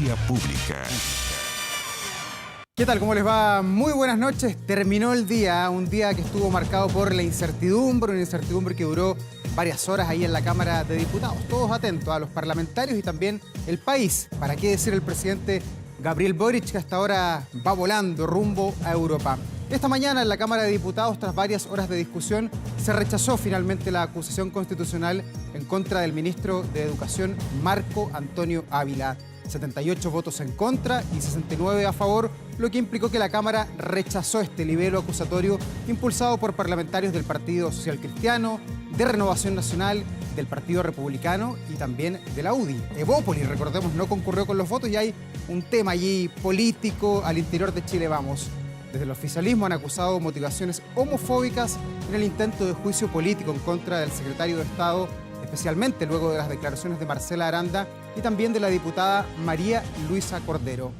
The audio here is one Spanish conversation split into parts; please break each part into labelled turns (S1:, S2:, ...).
S1: Vía Pública.
S2: ¿Qué tal? ¿Cómo les va? Muy buenas noches. Terminó el día, un día que estuvo marcado por la incertidumbre, una incertidumbre que duró varias horas ahí en la Cámara de Diputados. Todos atentos a los parlamentarios y también el país. ¿Para qué decir el presidente Gabriel Boric, que hasta ahora va volando rumbo a Europa? Esta mañana en la Cámara de Diputados, tras varias horas de discusión, se rechazó finalmente la acusación constitucional en contra del ministro de Educación, Marco Antonio Ávila. 78 votos en contra y 69 a favor, lo que implicó que la Cámara rechazó este libelo acusatorio impulsado por parlamentarios del Partido Social Cristiano, de Renovación Nacional, del Partido Republicano y también de la UDI. Evópolis, recordemos, no concurrió con los votos y hay un tema allí político al interior de Chile Vamos. Desde el oficialismo han acusado motivaciones homofóbicas en el intento de juicio político en contra del secretario de Estado, especialmente luego de las declaraciones de Marcela Aranda y también de la diputada María Luisa Cordero.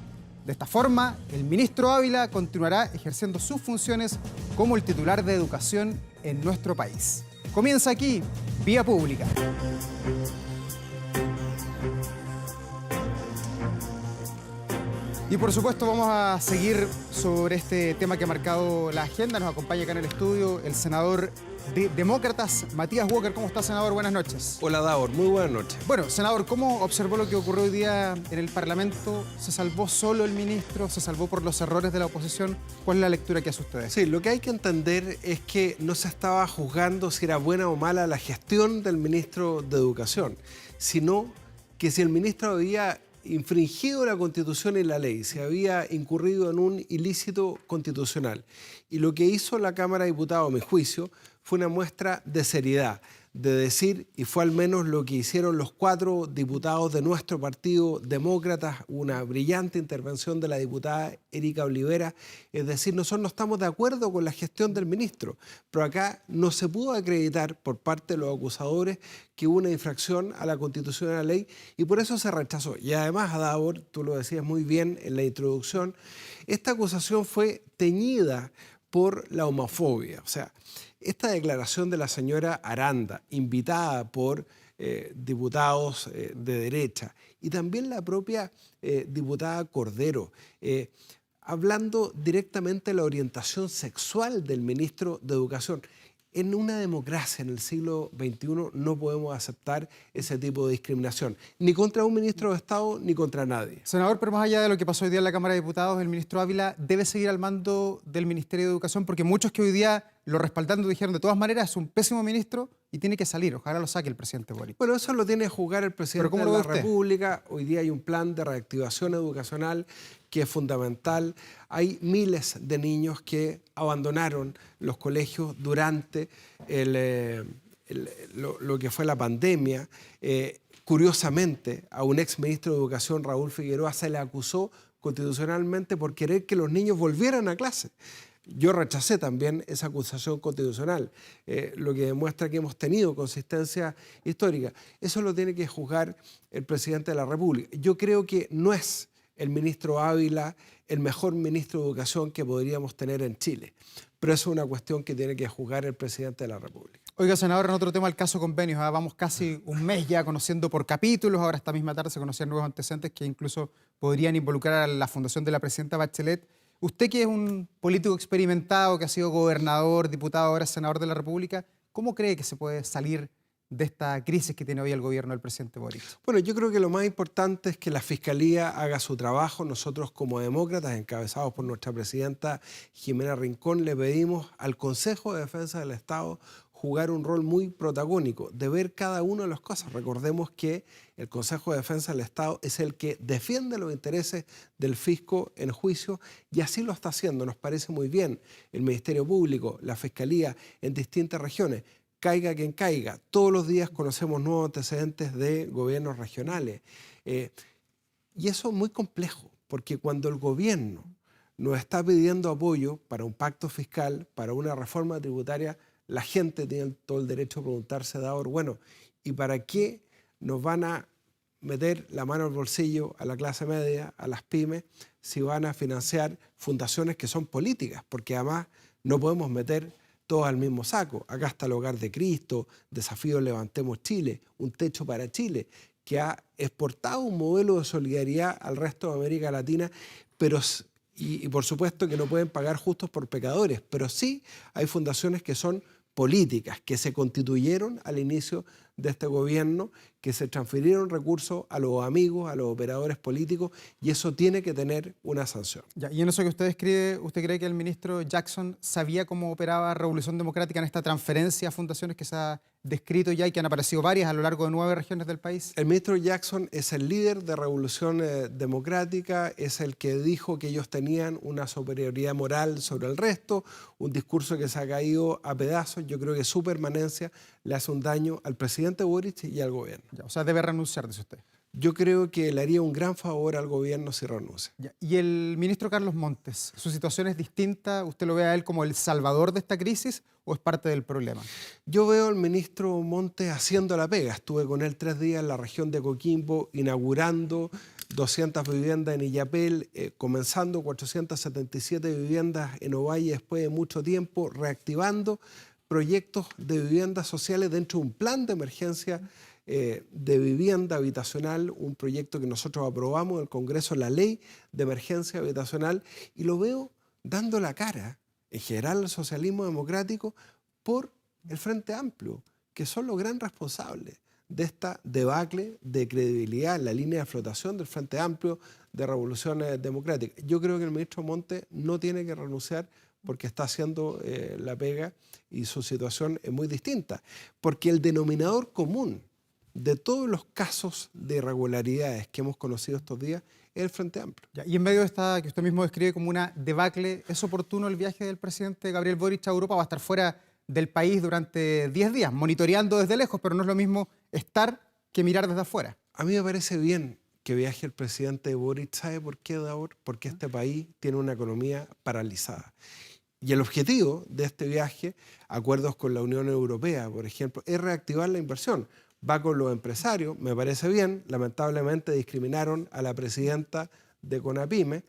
S2: De esta forma, el ministro Ávila continuará ejerciendo sus funciones como el titular de educación en nuestro país. Comienza aquí, Vía Pública. Y por supuesto vamos a seguir sobre este tema que ha marcado la agenda. Nos acompaña acá en el estudio el senador de Demócratas, Matías Walker. ¿Cómo está, senador? Buenas noches.
S3: Hola, Davor. Muy buenas noches.
S2: Bueno, senador, ¿cómo observó lo que ocurrió hoy día en el Parlamento? ¿Se salvó solo el ministro? ¿Se salvó por los errores de la oposición? ¿Cuál es la lectura que hace usted?
S3: Sí, lo que hay que entender es que no se estaba juzgando si era buena o mala la gestión del ministro de Educación, sino que si el ministro había infringido la Constitución y la ley, se había incurrido en un ilícito constitucional. Y lo que hizo la Cámara de Diputados, a mi juicio, fue una muestra de seriedad, de decir, y fue al menos lo que hicieron los 4 diputados de nuestro partido Demócratas, una brillante intervención de la diputada Erika Olivera, es decir, nosotros no estamos de acuerdo con la gestión del ministro, pero acá no se pudo acreditar por parte de los acusadores que hubo una infracción a la Constitución y a la ley, y por eso se rechazó. Y además, Adabor, tú lo decías muy bien en la introducción, esta acusación fue teñida por la homofobia, o sea, esta declaración de la señora Aranda, invitada por diputados de derecha, y también la propia diputada Cordero, hablando directamente de la orientación sexual del ministro de Educación. En una democracia en el siglo XXI no podemos aceptar ese tipo de discriminación, ni contra un ministro de Estado ni contra nadie.
S2: Senador, pero más allá de lo que pasó hoy día en la Cámara de Diputados, el ministro Ávila debe seguir al mando del Ministerio de Educación, porque muchos que hoy día lo respaldando dijeron de todas maneras es un pésimo ministro y tiene que salir. Ojalá lo saque el presidente Boric.
S3: Bueno, eso lo tiene que juzgar el presidente de la República. Hoy día hay un plan de reactivación educacional que es fundamental. Hay miles de niños que abandonaron los colegios durante lo que fue la pandemia. Curiosamente, a un ex ministro de Educación, Raúl Figueroa, se le acusó constitucionalmente por querer que los niños volvieran a clase. Yo rechacé también esa acusación constitucional, lo que demuestra que hemos tenido consistencia histórica. Eso lo tiene que juzgar el presidente de la República. Yo creo que no es el ministro Ávila el mejor ministro de Educación que podríamos tener en Chile, pero eso es una cuestión que tiene que juzgar el presidente de la República.
S2: Oiga, senador, en otro tema, el caso convenios. Vamos casi un mes ya conociendo por capítulos. Ahora esta misma tarde se conocían nuevos antecedentes que incluso podrían involucrar a la fundación de la presidenta Bachelet. Usted, que es un político experimentado, que ha sido gobernador, diputado, ahora senador de la República, ¿cómo cree que se puede salir de esta crisis que tiene hoy el gobierno del presidente Boric?
S3: Bueno, yo creo que lo más importante es que la Fiscalía haga su trabajo. Nosotros, como demócratas, encabezados por nuestra presidenta Jimena Rincón, le pedimos al Consejo de Defensa del Estado jugar un rol muy protagónico, de ver cada una de las cosas. Recordemos que el Consejo de Defensa del Estado es el que defiende los intereses del fisco en juicio y así lo está haciendo. Nos parece muy bien el Ministerio Público, la Fiscalía en distintas regiones. Caiga quien caiga, todos los días conocemos nuevos antecedentes de gobiernos regionales. Y eso es muy complejo, porque cuando el gobierno nos está pidiendo apoyo para un pacto fiscal, para una reforma tributaria, la gente tiene todo el derecho a preguntarse, Davor, bueno, ¿y para qué nos van a meter la mano al bolsillo a la clase media, a las pymes, si van a financiar fundaciones que son políticas? Porque además no podemos meter todos al mismo saco. Acá está el Hogar de Cristo, Desafío Levantemos Chile, Un Techo para Chile, que ha exportado un modelo de solidaridad al resto de América Latina, pero y por supuesto que no pueden pagar justos por pecadores, pero sí hay fundaciones que son políticas, que se constituyeron al inicio de este gobierno, que se transfirieron recursos a los amigos, a los operadores políticos, y eso tiene que tener una sanción.
S2: Ya, y en eso que usted escribe, ¿usted cree que el ministro Jackson sabía cómo operaba Revolución Democrática en esta transferencia a fundaciones que se ha descrito ya y que han aparecido varias a lo largo de 9 regiones del país?
S3: El ministro Jackson es el líder de Revolución Democrática, es el que dijo que ellos tenían una superioridad moral sobre el resto, un discurso que se ha caído a pedazos. Yo creo que su permanencia le hace un daño al presidente Boric y al gobierno.
S2: Ya, o sea, debe renunciar, dice usted.
S3: Yo creo que le haría un gran favor al gobierno si renuncia.
S2: Ya, y el ministro Carlos Montes, ¿su situación es distinta? ¿Usted lo ve a él como el salvador de esta crisis o es parte del problema?
S3: Yo veo al ministro Montes haciendo la pega. Estuve con él 3 días en la región de Coquimbo, inaugurando 200 viviendas en Illapel, comenzando 477 viviendas en Ovalle después de mucho tiempo, reactivando proyectos de viviendas sociales dentro de un plan de emergencia de vivienda habitacional, un proyecto que nosotros aprobamos en el Congreso, la Ley de Emergencia Habitacional, y lo veo dando la cara, en general el socialismo democrático, por el Frente Amplio, que son los gran responsables de esta debacle de credibilidad en la línea de flotación del Frente Amplio de Revolución Democrática. Yo creo que el ministro Montes no tiene que renunciar porque está haciendo la pega y su situación es muy distinta, porque el denominador común de todos los casos de irregularidades que hemos conocido estos días es el Frente Amplio.
S2: Ya, y en medio de esta que usted mismo describe como una debacle, ¿es oportuno el viaje del presidente Gabriel Boric a Europa? Va a estar fuera del país durante 10 días, monitoreando desde lejos, pero no es lo mismo estar que mirar desde afuera.
S3: A mí me parece bien que viaje el presidente Boric. ¿Sabe por qué, Davor? Porque este país tiene una economía paralizada. Y el objetivo de este viaje, acuerdos con la Unión Europea, por ejemplo, es reactivar la inversión. Va con los empresarios, me parece bien. Lamentablemente discriminaron a la presidenta de CONAPYME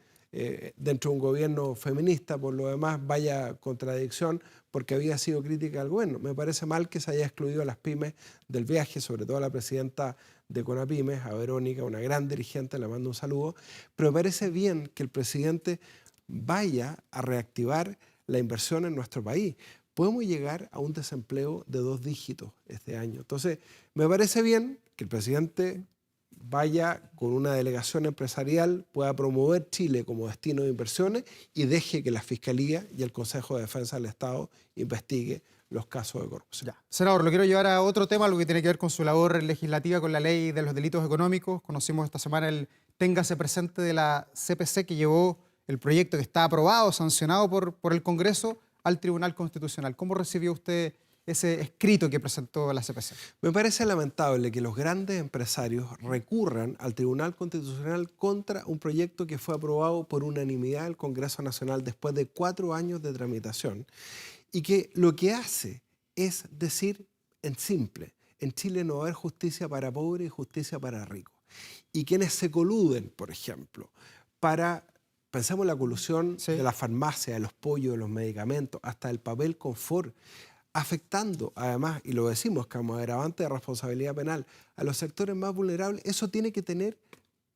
S3: dentro de un gobierno feminista, por lo demás, vaya contradicción, porque había sido crítica al gobierno. Me parece mal que se haya excluido a las pymes del viaje, sobre todo a la presidenta de CONAPYME, a Verónica, una gran dirigente, le mando un saludo, pero me parece bien que el presidente vaya a reactivar la inversión en nuestro país. Podemos llegar a un desempleo de 2 dígitos este año. Entonces, me parece bien que el presidente vaya con una delegación empresarial, pueda promover Chile como destino de inversiones y deje que la Fiscalía y el Consejo de Defensa del Estado investigue los casos de corrupción.
S2: Ya. Senador, lo quiero llevar a otro tema, lo que tiene que ver con su labor legislativa, con la ley de los delitos económicos. Conocimos esta semana el téngase presente de la CPC, que llevó el proyecto que está aprobado, sancionado por el Congreso, al Tribunal Constitucional. ¿Cómo recibió usted ese escrito que presentó la CPC?
S3: Me parece lamentable que los grandes empresarios recurran al Tribunal Constitucional contra un proyecto que fue aprobado por unanimidad del Congreso Nacional después de 4 años de tramitación y que lo que hace es decir en simple, en Chile no va a haber justicia para pobres y justicia para ricos. Y quienes se coluden, por ejemplo, pensemos en la colusión de la farmacia, de los pollos, de los medicamentos, hasta el papel confort, afectando además, y lo decimos como agravante de responsabilidad penal, a los sectores más vulnerables. Eso tiene que tener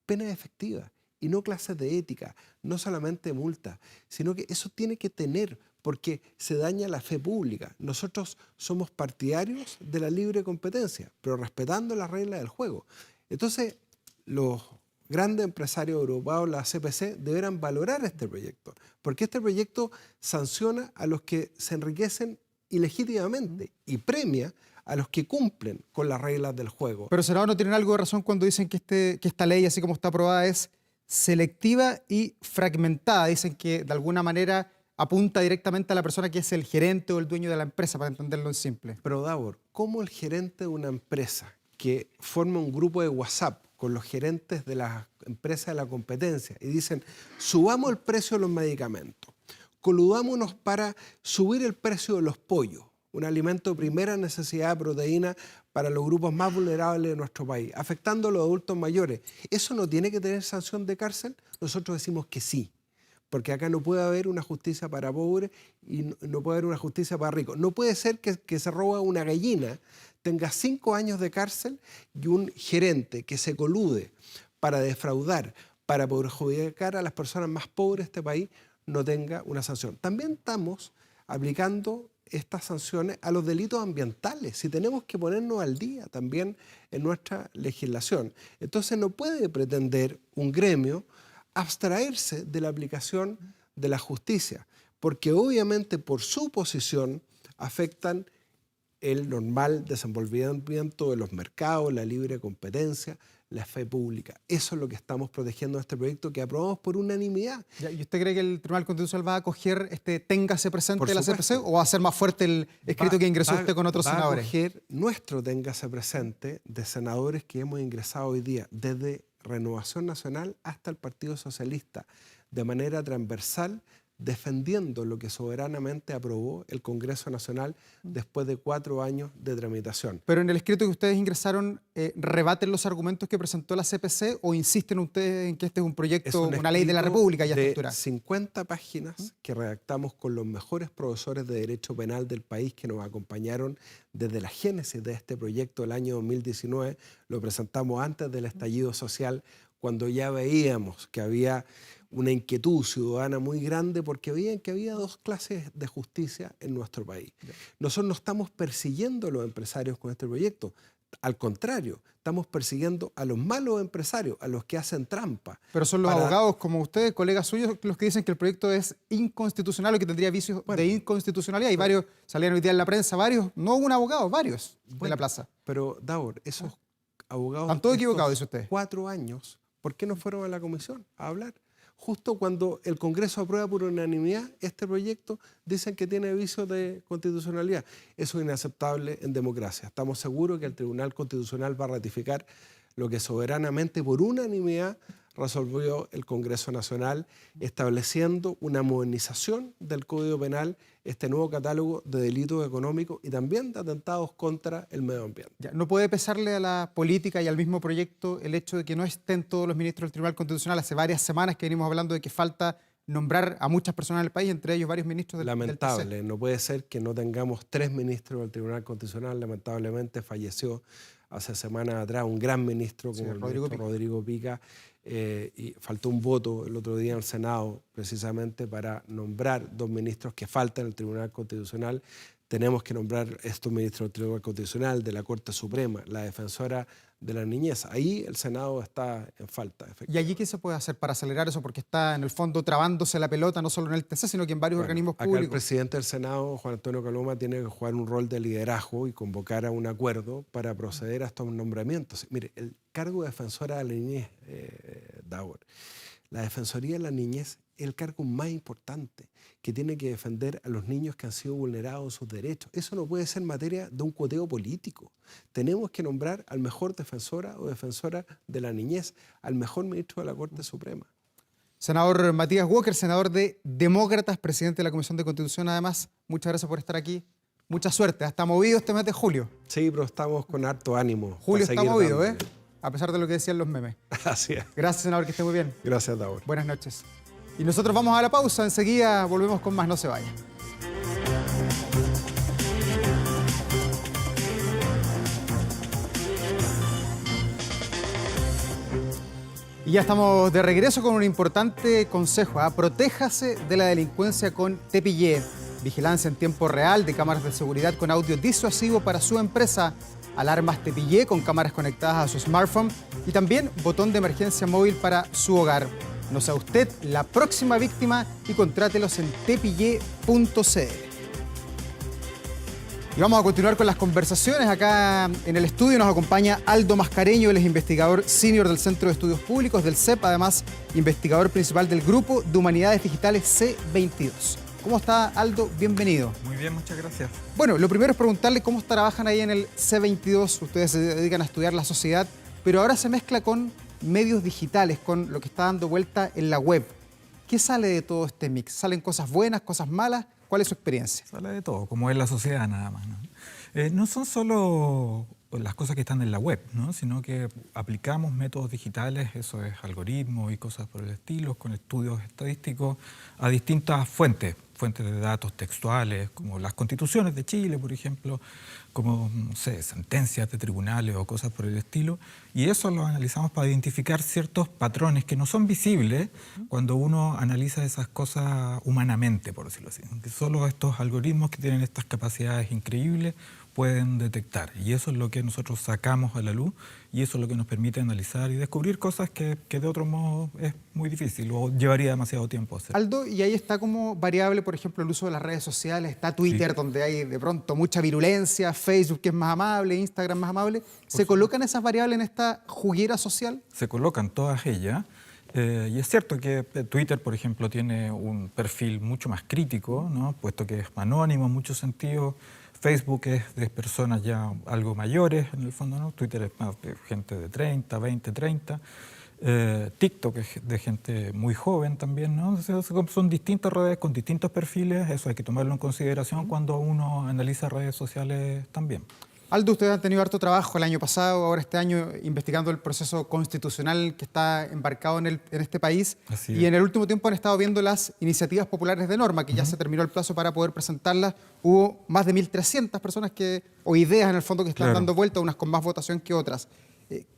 S3: penas efectivas y no clases de ética, no solamente multas, sino que eso tiene que tener, porque se daña la fe pública. Nosotros somos partidarios de la libre competencia, pero respetando las reglas del juego. Entonces, los grandes empresarios europeos, la CPC, deberán valorar este proyecto, porque este proyecto sanciona a los que se enriquecen ilegítimamente y premia a los que cumplen con las reglas del juego.
S2: Pero, senador, ¿no tienen algo de razón cuando dicen que esta ley, así como está aprobada, es selectiva y fragmentada? Dicen que de alguna manera apunta directamente a la persona que es el gerente o el dueño de la empresa, para entenderlo en simple.
S3: Pero, Davor, ¿cómo el gerente de una empresa que forma un grupo de WhatsApp con los gerentes de las empresas de la competencia y dicen, subamos el precio de los medicamentos, coludámonos para subir el precio de los pollos, un alimento de primera necesidad de proteína para los grupos más vulnerables de nuestro país, afectando a los adultos mayores? ¿Eso no tiene que tener sanción de cárcel? Nosotros decimos que sí, porque acá no puede haber una justicia para pobres y no puede haber una justicia para ricos. No puede ser que se roba una gallina, tenga 5 años de cárcel y un gerente que se colude para defraudar, para perjudicar a las personas más pobres de este país, no tenga una sanción. También estamos aplicando estas sanciones a los delitos ambientales, si tenemos que ponernos al día también en nuestra legislación. Entonces no puede pretender un gremio abstraerse de la aplicación de la justicia, porque obviamente por su posición afectan el normal desenvolvimiento de los mercados, la libre competencia, la fe pública. Eso es lo que estamos protegiendo en este proyecto que aprobamos por unanimidad.
S2: ¿Y usted cree que el Tribunal Constitucional va a acoger téngase presente
S3: Por
S2: de la
S3: supuesto.
S2: CPC o va a ser más fuerte el escrito que ingresó usted con otros senadores?
S3: Va a acoger nuestro téngase presente de senadores que hemos ingresado hoy día, desde Renovación Nacional hasta el Partido Socialista, de manera transversal, defendiendo lo que soberanamente aprobó el Congreso Nacional después de 4 años de tramitación.
S2: Pero en el escrito que ustedes ingresaron, ¿rebaten los argumentos que presentó la CPC o insisten ustedes en que este es un proyecto, una ley de la República ya estructurada?
S3: 50 páginas que redactamos con los mejores profesores de Derecho Penal del país que nos acompañaron desde la génesis de este proyecto el año 2019. Lo presentamos antes del estallido social, cuando ya veíamos que había una inquietud ciudadana muy grande porque veían que había 2 clases de justicia en nuestro país. Nosotros no estamos persiguiendo a los empresarios con este proyecto. Al contrario, estamos persiguiendo a los malos empresarios, a los que hacen trampa.
S2: Pero son los abogados como ustedes, colegas suyos, los que dicen que el proyecto es inconstitucional o que tendría vicios de inconstitucionalidad. Y varios salieron hoy día en la prensa, varios, no un abogado, varios de la plaza.
S3: Pero, Davor, esos abogados...
S2: Están todos equivocados, dice usted.
S3: 4 años, ¿por qué no fueron a la comisión a hablar? Justo cuando el Congreso aprueba por unanimidad este proyecto, dicen que tiene vicios de constitucionalidad. Eso es inaceptable en democracia. Estamos seguros que el Tribunal Constitucional va a ratificar lo que soberanamente por unanimidad resolvió el Congreso Nacional, estableciendo una modernización del Código Penal, este nuevo catálogo de delitos económicos y también de atentados contra el medio ambiente.
S2: ¿No puede pesarle a la política y al mismo proyecto el hecho de que no estén todos los ministros del Tribunal Constitucional? Hace varias semanas que venimos hablando de que falta nombrar a muchas personas en el país, entre ellos varios ministros del
S3: Lamentable,
S2: TC.
S3: no puede ser que no tengamos 3 ministros del Tribunal Constitucional. Lamentablemente falleció hace semanas atrás un gran ministro como el ministro Rodrigo Pica. Y faltó un voto el otro día en el Senado precisamente para nombrar 2 ministros que faltan en el Tribunal Constitucional. Tenemos que nombrar estos ministros del Tribunal Constitucional, de la Corte Suprema, la defensora de la niñez. Ahí el Senado está en falta.
S2: ¿Y allí qué se puede hacer para acelerar eso? Porque está en el fondo trabándose la pelota no solo en el TC, sino que en varios organismos públicos.
S3: Acá el presidente del Senado, Juan Antonio Caloma, tiene que jugar un rol de liderazgo y convocar a un acuerdo para proceder a estos nombramientos. Mire, el cargo de defensora de la niñez, Davor, la Defensoría de la Niñez es el cargo más importante, que tiene que defender a los niños que han sido vulnerados en sus derechos. Eso no puede ser materia de un cuoteo político. Tenemos que nombrar al mejor defensora o defensora de la niñez, al mejor ministro de la Corte Suprema.
S2: Senador Matías Walker, senador de Demócratas, presidente de la Comisión de Constitución, además, muchas gracias por estar aquí. Mucha suerte. Hasta movido este mes de julio.
S3: Sí, pero estamos con harto ánimo.
S2: Julio está movido, a pesar de lo que decían los memes.
S3: Así es.
S2: Gracias, senador, que esté muy bien.
S3: Gracias, Davor.
S2: Buenas noches. Y nosotros vamos a la pausa, enseguida volvemos con más, no se vaya. Y ya estamos de regreso con un importante consejo. Protéjase de la delincuencia con Tepillé. Vigilancia en tiempo real de cámaras de seguridad con audio disuasivo para su empresa. Alarmas Tepillé con cámaras conectadas a su smartphone y también botón de emergencia móvil para su hogar. No sea usted la próxima víctima y contrátelos en tepillé.cl. Y vamos a continuar con las conversaciones. Acá en el estudio nos acompaña Aldo Mascareño, él es investigador senior del Centro de Estudios Públicos del CEP, además investigador principal del Grupo de Humanidades Digitales C22. ¿Cómo está, Aldo? Bienvenido.
S1: Muy bien, muchas gracias.
S2: Bueno, lo primero es preguntarle cómo trabajan ahí en el C22. Ustedes se dedican a estudiar la sociedad, pero ahora se mezcla con medios digitales, con lo que está dando vuelta en la web. ¿Qué sale de todo este mix? ¿Salen cosas buenas, cosas malas? ¿Cuál es su experiencia?
S1: Sale de todo, como es la sociedad nada más, ¿no? No son solo las cosas que están en la web, ¿no? Sino que aplicamos métodos digitales, eso es algoritmos y cosas por el estilo, con estudios estadísticos a distintas fuentes de datos textuales, como las constituciones de Chile, por ejemplo, como, no sé, sentencias de tribunales o cosas por el estilo, y eso lo analizamos para identificar ciertos patrones que no son visibles cuando uno analiza esas cosas humanamente, por decirlo así, que solo estos algoritmos que tienen estas capacidades increíbles pueden detectar. Y eso es lo que nosotros sacamos a la luz y eso es lo que nos permite analizar y descubrir cosas que de otro modo es muy difícil o llevaría demasiado tiempo hacer.
S2: Aldo, y ahí está como variable, por ejemplo, el uso de las redes sociales. Está Twitter,
S1: Sí.
S2: donde hay de pronto mucha virulencia, Facebook, que es más amable, Instagram más amable. ¿Se colocan esas variables en esta juguera social?
S1: Se colocan todas ellas. Y es cierto que Twitter, por ejemplo, tiene un perfil mucho más crítico, ¿no? Puesto que es anónimo en muchos sentidos. Facebook es de personas ya algo mayores, en el fondo, ¿no? Twitter es más de gente de 30, 20, 30. TikTok es de gente muy joven también, ¿no? O sea, son distintas redes con distintos perfiles, eso hay que tomarlo en consideración cuando uno analiza redes sociales también.
S2: Aldo, ustedes han tenido harto trabajo el año pasado, ahora este año, investigando el proceso constitucional que está embarcado en este país.
S1: Así
S2: Y
S1: es.
S2: en el último tiempo han estado viendo las iniciativas populares de norma, que ya se terminó el plazo para poder presentarlas. Hubo más de 1.300 personas o ideas en el fondo que están
S1: Claro.
S2: dando vuelta, unas con más votación que otras.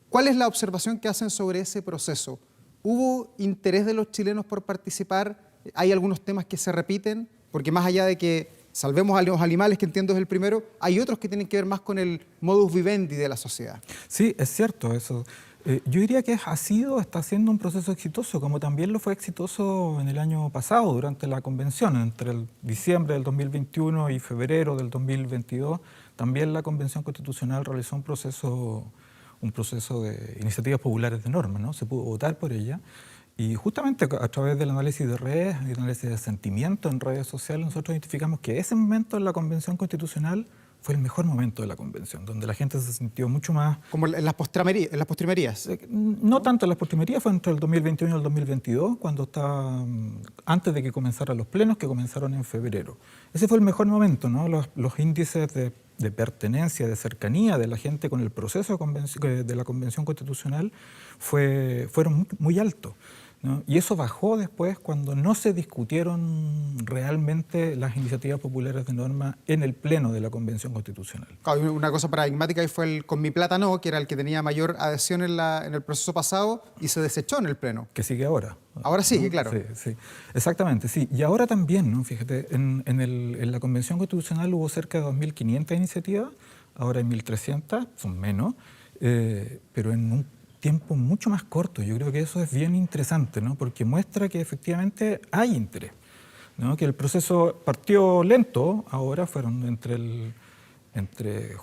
S2: ¿Cuál es la observación que hacen sobre ese proceso? ¿Hubo interés de los chilenos por participar? ¿Hay algunos temas que se repiten? Porque más allá de que salvemos a los animales, que entiendo es el primero, hay otros que tienen que ver más con el modus vivendi de la sociedad.
S1: Sí, es cierto eso. Yo diría que está siendo un proceso exitoso, como también lo fue exitoso en el año pasado, durante la convención, entre el diciembre del 2021 y febrero del 2022. También la Convención Constitucional realizó un proceso de iniciativas populares de norma, ¿no? Se pudo votar por ella. Y justamente a través del análisis de redes, el análisis de sentimiento en redes sociales, nosotros identificamos que ese momento en la Convención Constitucional fue el mejor momento de la Convención, donde la gente se sintió mucho más...
S2: Como en las postrimerías.
S1: No tanto en las postrimerías, fue entre el 2021 y el 2022, cuando estaba antes de que comenzaran los plenos, que comenzaron en febrero. Ese fue el mejor momento, ¿no? Los índices de pertenencia, de cercanía de la gente con el proceso de la Convención Constitucional fueron muy altos, ¿no? Y eso bajó después cuando no se discutieron realmente las iniciativas populares de norma en el pleno de la Convención Constitucional.
S2: Claro, una cosa paradigmática y fue el Con mi plata no, que era el que tenía mayor adhesión en el proceso pasado y se desechó en el pleno.
S1: Que sigue ahora.
S2: Ahora sigue,
S1: ¿no?
S2: claro.
S1: Sí, sí, exactamente, sí. Y ahora también, ¿no? Fíjate, en la Convención Constitucional hubo cerca de 2.500 iniciativas, ahora hay 1.300, son menos, pero en un tiempo mucho más corto. Yo creo que eso es bien interesante, ¿no? Porque muestra que efectivamente hay interés, ¿no? Que el proceso partió lento, ahora fueron entre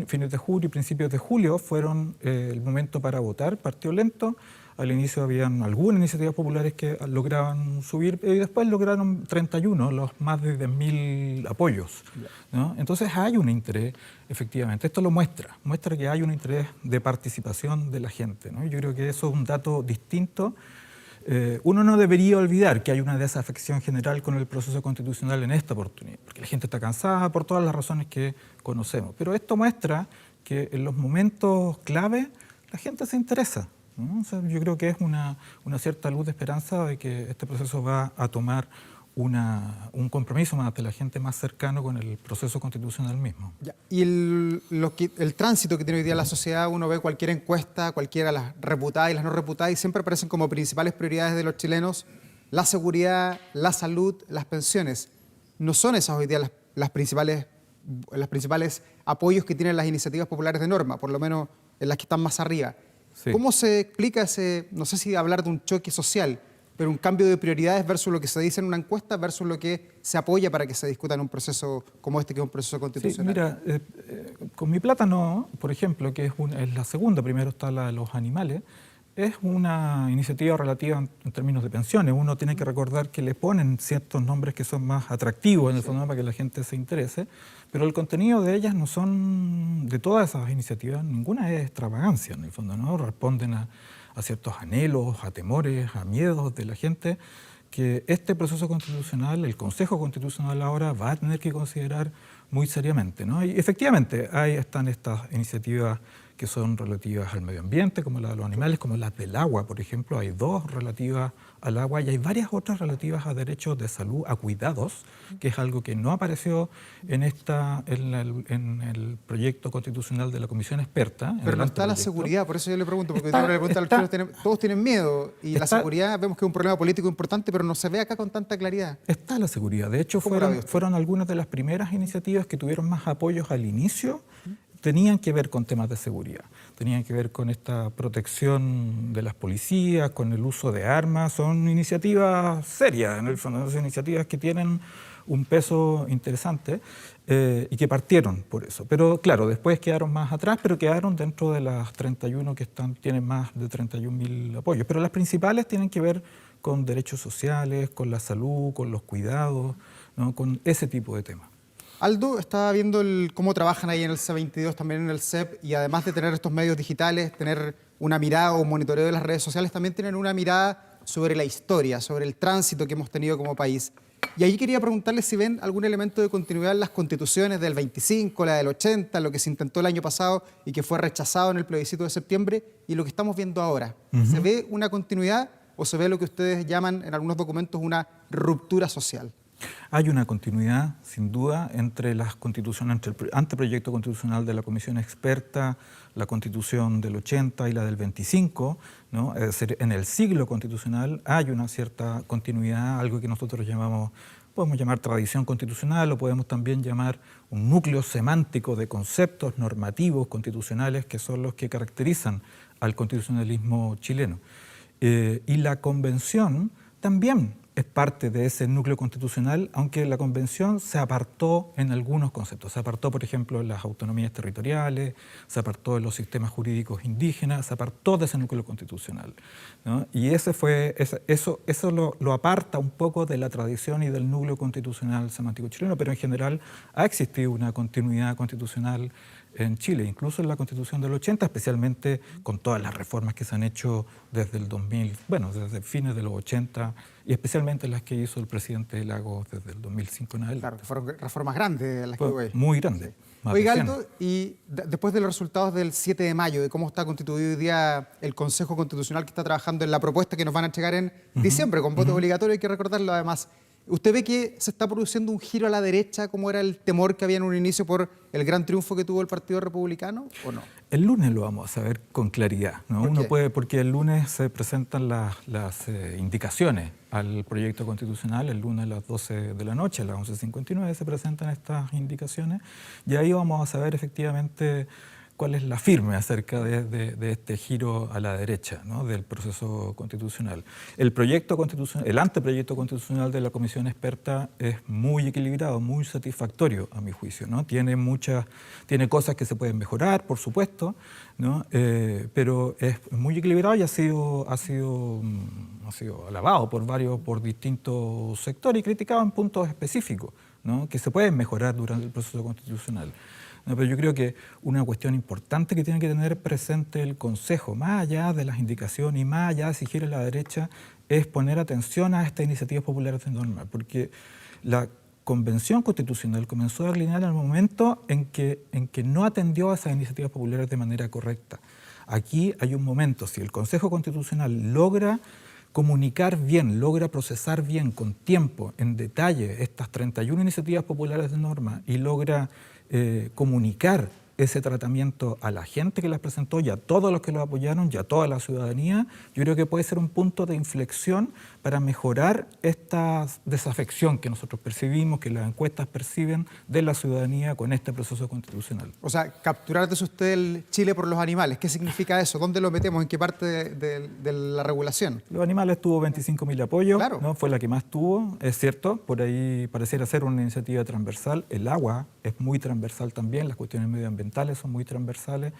S1: fines de julio y principios de julio fueron el momento para votar, partió lento. Al inicio habían algunas iniciativas populares que lograban subir y después lograron 31, los más de 10.000 apoyos, ¿no? Entonces hay un interés, efectivamente. Esto lo muestra que hay un interés de participación de la gente, ¿no? Yo creo que eso es un dato distinto. Uno no debería olvidar que hay una desafección general con el proceso constitucional en esta oportunidad, porque la gente está cansada por todas las razones que conocemos. Pero esto muestra que en los momentos clave la gente se interesa, ¿no? O sea, yo creo que es una cierta luz de esperanza de que este proceso va a tomar un compromiso más de la gente más cercano con el proceso constitucional mismo.
S2: Ya. Y el tránsito que tiene hoy día la sociedad, uno ve cualquier encuesta, cualquiera, las reputadas y las no reputadas, y siempre aparecen como principales prioridades de los chilenos la seguridad, la salud, las pensiones. No son esas hoy día las principales apoyos que tienen las iniciativas populares de norma, por lo menos en las que están más arriba.
S1: Sí.
S2: ¿Cómo se explica no sé si hablar de un choque social, pero un cambio de prioridades versus lo que se dice en una encuesta versus lo que se apoya para que se discuta en un proceso como este, que es un proceso constitucional?
S1: Sí, mira, con mi plata no, por ejemplo, que es la segunda, primero está la de los animales, es una iniciativa relativa en términos de pensiones. Uno tiene que recordar que le ponen ciertos nombres que son más atractivos en el fondo para que la gente se interese, pero el contenido de ellas no son, de todas esas iniciativas, ninguna es extravagancia en el fondo, ¿no? Responden a ciertos anhelos, a temores, a miedos de la gente, que este proceso constitucional, el Consejo Constitucional ahora va a tener que considerar muy seriamente, ¿no? Y efectivamente, ahí están estas iniciativas que son relativas al medio ambiente, como la de los animales, como las del agua, por ejemplo. Hay dos relativas al agua y hay varias otras relativas a derechos de salud, a cuidados, que es algo que no apareció en el proyecto constitucional de la Comisión Experta.
S2: Pero no está la seguridad, por eso yo le pregunto, porque todos tienen miedo y la seguridad vemos que es un problema político importante, pero no se ve acá con tanta claridad.
S1: Está la seguridad. De hecho, fueron algunas de las primeras iniciativas que tuvieron más apoyos al inicio. Tenían que ver con temas de seguridad, tenían que ver con esta protección de las policías, con el uso de armas. Son iniciativas serias, en el fondo, son iniciativas que tienen un peso interesante y que partieron por eso. Pero claro, después quedaron más atrás, pero quedaron dentro de las 31 que tienen más de 31.000 apoyos. Pero las principales tienen que ver con derechos sociales, con la salud, con los cuidados, ¿no? Con ese tipo de temas.
S2: Aldo, estaba viendo cómo trabajan ahí en el C22, también en el CEP, y además de tener estos medios digitales, tener una mirada o un monitoreo de las redes sociales, también tienen una mirada sobre la historia, sobre el tránsito que hemos tenido como país. Y ahí quería preguntarles si ven algún elemento de continuidad en las constituciones del 25, la del 80, lo que se intentó el año pasado y que fue rechazado en el plebiscito de septiembre, y lo que estamos viendo ahora. ¿Se ve una continuidad o se ve lo que ustedes llaman en algunos documentos una ruptura social?
S1: Hay una continuidad, sin duda, entre las constituciones, entre el anteproyecto constitucional de la Comisión Experta, la Constitución del 80 y la del 25, ¿no? Es decir, en el siglo constitucional hay una cierta continuidad, algo que nosotros podemos llamar tradición constitucional o podemos también llamar un núcleo semántico de conceptos normativos constitucionales que son los que caracterizan al constitucionalismo chileno. Y la Convención también es parte de ese núcleo constitucional, aunque la Convención se apartó en algunos conceptos. Se apartó, por ejemplo, en las autonomías territoriales, se apartó en los sistemas jurídicos indígenas, se apartó de ese núcleo constitucional, ¿no? Y eso lo aparta un poco de la tradición y del núcleo constitucional semántico chileno, pero en general ha existido una continuidad constitucional en Chile, incluso en la Constitución del 80, especialmente con todas las reformas que se han hecho desde el 2000, desde fines de los 80, y especialmente las que hizo el presidente Lagos desde el 2005 en adelante.
S2: Claro, fueron reformas grandes las que hubo ahí.
S1: Muy grandes. Sí.
S2: Oiga, Aldo, y después de los resultados del 7 de mayo, de cómo está constituido hoy día el Consejo Constitucional que está trabajando en la propuesta que nos van a entregar en diciembre, con voto obligatorio, hay que recordarlo además. ¿Usted ve que se está produciendo un giro a la derecha, como era el temor que había en un inicio por el gran triunfo que tuvo el Partido Republicano, o no?
S1: El lunes lo vamos a saber con claridad, ¿no? Porque el lunes se presentan las indicaciones al proyecto constitucional, el lunes a las 12 de la noche, a las 11:59 se presentan estas indicaciones, y ahí vamos a saber efectivamente cuál es la firme acerca de este giro a la derecha, ¿no? Del proceso constitucional. El anteproyecto constitucional de la Comisión Experta es muy equilibrado, muy satisfactorio a mi juicio, ¿no? Tiene cosas que se pueden mejorar, por supuesto, ¿no? Pero es muy equilibrado y ha sido alabado por distintos sectores y criticado en puntos específicos, ¿no? Que se pueden mejorar durante el proceso constitucional. No, pero yo creo que una cuestión importante que tiene que tener presente el Consejo, más allá de las indicaciones y más allá de si gira a la derecha, es poner atención a estas iniciativas populares de norma, porque la Convención Constitucional comenzó a declinar en el momento en que no atendió a esas iniciativas populares de manera correcta. Aquí hay un momento, si el Consejo Constitucional logra comunicar bien, logra procesar bien, con tiempo, en detalle, estas 31 iniciativas populares de norma y logra comunicar ese tratamiento a la gente que las presentó y a todos los que lo apoyaron y a toda la ciudadanía, yo creo que puede ser un punto de inflexión para mejorar esta desafección que nosotros percibimos, que las encuestas perciben de la ciudadanía con este proceso constitucional.
S2: O sea, capturar de usted el Chile por los animales, ¿qué significa eso? ¿Dónde lo metemos? ¿En qué parte de la regulación?
S1: Los animales tuvo 25.000 apoyos,
S2: claro,
S1: ¿no? Fue la que más tuvo, es cierto, por ahí pareciera ser una iniciativa transversal. El agua es muy transversal también, las cuestiones medioambientales son muy transversales.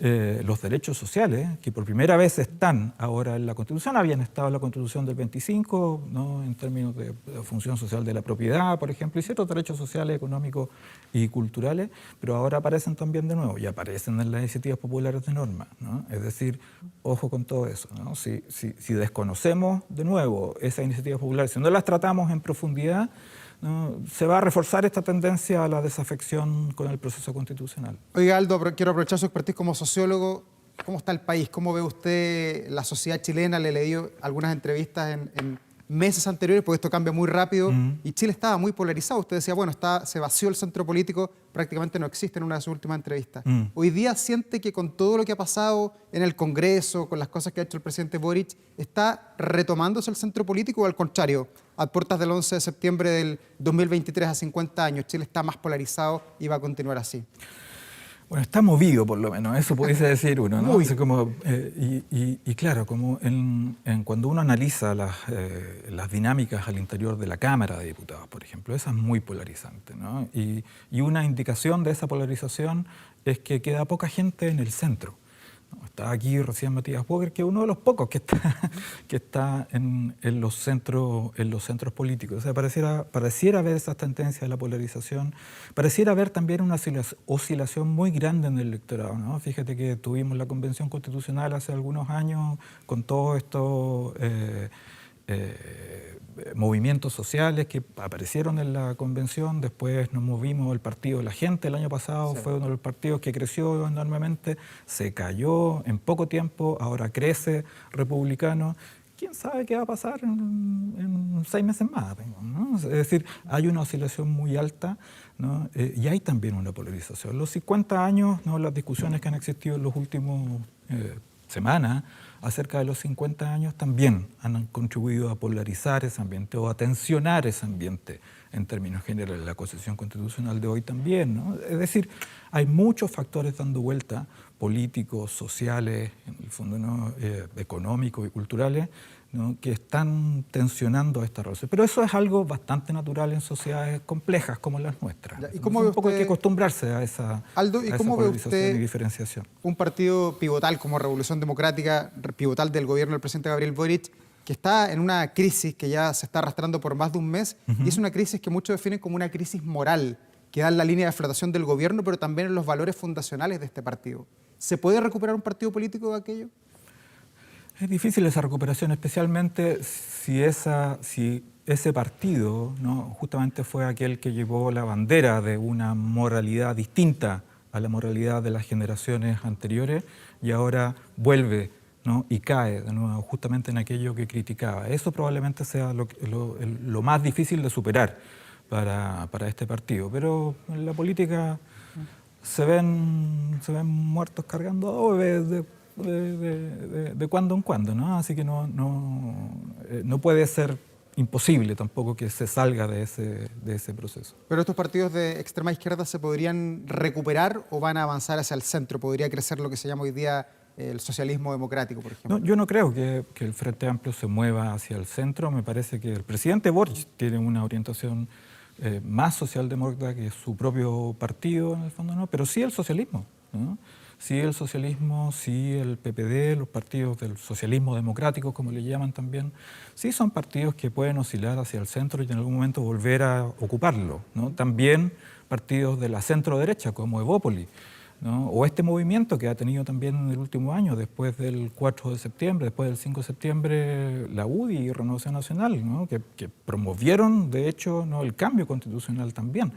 S1: Los derechos sociales, que por primera vez están ahora en la Constitución, habían estado en la Constitución del 25, ¿no? En términos de función social de la propiedad, por ejemplo, y ciertos derechos sociales, económicos y culturales, pero ahora aparecen también de nuevo y aparecen en las iniciativas populares de norma, ¿no? Es decir, ojo con todo eso, ¿no? Si desconocemos de nuevo esas iniciativas populares, si no las tratamos en profundidad, ¿no? Se va a reforzar esta tendencia a la desafección con el proceso constitucional.
S2: Oiga, Aldo, quiero aprovechar su expertise como sociólogo. ¿Cómo está el país? ¿Cómo ve usted la sociedad chilena? Le he leído algunas entrevistas en meses anteriores, porque esto cambia muy rápido, y Chile estaba muy polarizado. Usted decía, bueno, se vació el centro político, prácticamente no existe en una de sus últimas entrevistas. Hoy día siente que con todo lo que ha pasado en el Congreso, con las cosas que ha hecho el presidente Boric, ¿está retomándose el centro político o al contrario? A puertas del 11 de septiembre del 2023, a 50 años, Chile está más polarizado y va a continuar así.
S1: Bueno, está movido por lo menos, eso pudiese decir uno, ¿no?
S2: Muy.
S1: Así como, y claro, como cuando uno analiza las dinámicas al interior de la Cámara de Diputados, por ejemplo, esa es muy polarizante, ¿no? Y una indicación de esa polarización es que queda poca gente en el centro. Está aquí recién Matías Walker, que es uno de los pocos que está en los centros políticos. O sea, pareciera ver esa tendencia de la polarización, pareciera haber también una oscilación muy grande en el electorado, ¿no? Fíjate que tuvimos la Convención Constitucional hace algunos años con todos estos movimientos sociales que aparecieron en la convención, después nos movimos el Partido de la Gente el año pasado, sí. Fue uno de los partidos que creció enormemente, se cayó en poco tiempo, ahora crece republicano. ¿Quién sabe qué va a pasar en 6 meses más? ¿No? Es decir, hay una oscilación muy alta, ¿no? Y hay también una polarización. Los 50 años, ¿no? Las discusiones que han existido en los últimos semanas acerca de los 50 años también han contribuido a polarizar ese ambiente o a tensionar ese ambiente en términos generales. La Constitución Constitucional de hoy también, ¿no? Es decir, hay muchos factores dando vuelta, políticos, sociales, en el fondo, ¿no? Económicos y culturales, ¿no? Que están tensionando esta relación. Pero eso es algo bastante natural en sociedades complejas como las nuestras.
S2: ¿Y cómo ve
S1: un poco
S2: usted,
S1: hay que acostumbrarse a esa,
S2: Aldo, ¿y cómo ve usted
S1: y diferenciación?
S2: Un partido pivotal como Revolución Democrática, pivotal del gobierno del presidente Gabriel Boric, que está en una crisis que ya se está arrastrando por más de un mes, y es una crisis que muchos definen como una crisis moral, que da en la línea de flotación del gobierno, pero también en los valores fundacionales de este partido. ¿Se puede recuperar un partido político de aquello?
S1: Es difícil esa recuperación, especialmente si ese partido, ¿no? Justamente fue aquel que llevó la bandera de una moralidad distinta a la moralidad de las generaciones anteriores y ahora vuelve, ¿no? Y cae de nuevo justamente en aquello que criticaba. Eso probablemente sea lo más difícil de superar para este partido. Pero en la política se ven muertos cargando adobe de cuando en cuando, ¿no? Así que no puede ser imposible tampoco que se salga de ese proceso.
S2: ¿Pero estos partidos de extrema izquierda se podrían recuperar o van a avanzar hacia el centro? ¿Podría crecer lo que se llama hoy día el socialismo democrático, por ejemplo?
S1: No, yo no creo que el Frente Amplio se mueva hacia el centro. Me parece que el presidente Boric tiene una orientación más socialdemócrata que su propio partido, en el fondo, ¿no? Pero sí el socialismo, ¿no? Sí el socialismo, sí el PPD, los partidos del socialismo democrático, como le llaman también, sí son partidos que pueden oscilar hacia el centro y en algún momento volver a ocuparlo, ¿no? También partidos de la centro-derecha, como Evópoli, ¿no? O este movimiento que ha tenido también en el último año, después del 4 de septiembre, después del 5 de septiembre, la UDI y Renovación Nacional, ¿no? que promovieron, de hecho, ¿no? El cambio constitucional también.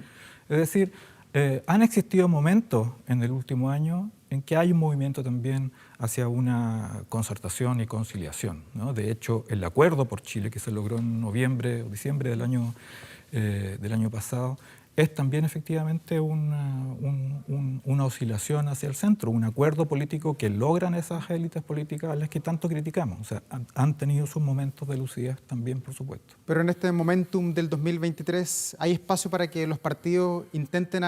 S1: Es decir, han existido momentos en el último año en que hay un movimiento también hacia una concertación y conciliación, ¿no? De hecho, el acuerdo por Chile que se logró en noviembre o diciembre del año pasado es también efectivamente una oscilación hacia el centro, un acuerdo político que logran esas élites políticas a las que tanto criticamos. O sea, han tenido sus momentos de lucidez también, por supuesto.
S2: Pero en este momentum del 2023, ¿hay espacio para que los partidos intenten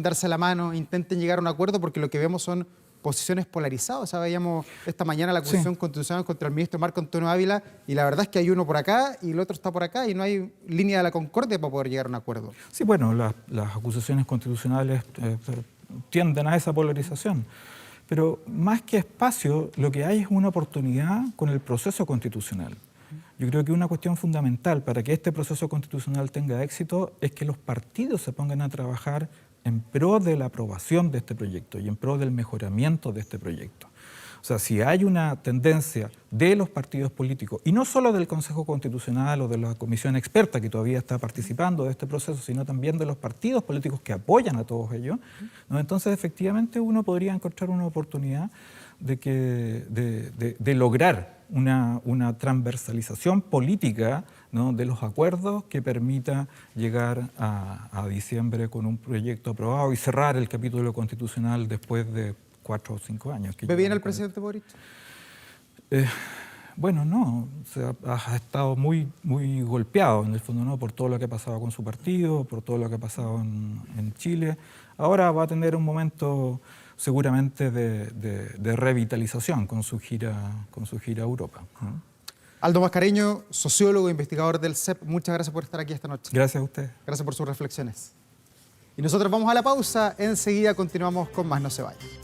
S2: darse la mano, intenten llegar a un acuerdo? Porque lo que vemos son posiciones polarizadas. O sea, veíamos esta mañana la acusación constitucional contra el ministro Marco Antonio Ávila y la verdad es que hay uno por acá y el otro está por acá y no hay línea de la concordia para poder llegar a un acuerdo.
S1: Sí, bueno, las acusaciones constitucionales tienden a esa polarización. Pero más que espacio, lo que hay es una oportunidad con el proceso constitucional. Yo creo que una cuestión fundamental para que este proceso constitucional tenga éxito es que los partidos se pongan a trabajar en pro de la aprobación de este proyecto y en pro del mejoramiento de este proyecto. O sea, si hay una tendencia de los partidos políticos, y no solo del Consejo Constitucional o de la comisión experta que todavía está participando de este proceso, sino también de los partidos políticos que apoyan a todos ellos, ¿no? Entonces efectivamente uno podría encontrar una oportunidad de lograr una transversalización política, ¿no?, de los acuerdos que permita llegar a diciembre con un proyecto aprobado y cerrar el capítulo constitucional después de 4 o 5 años.
S2: ¿Ve bien al presidente Boric?
S1: Bueno, no, o sea, ha estado muy golpeado en el fondo, ¿no?, por todo lo que ha pasado con su partido, por todo lo que ha pasado en Chile. Ahora va a tener un momento seguramente de revitalización con su gira a Europa, ¿no?
S2: Aldo Mascareño, sociólogo e investigador del CEP, muchas gracias por estar aquí esta noche.
S1: Gracias a usted.
S2: Gracias por sus reflexiones. Y nosotros vamos a la pausa, enseguida continuamos con más, no se vayan.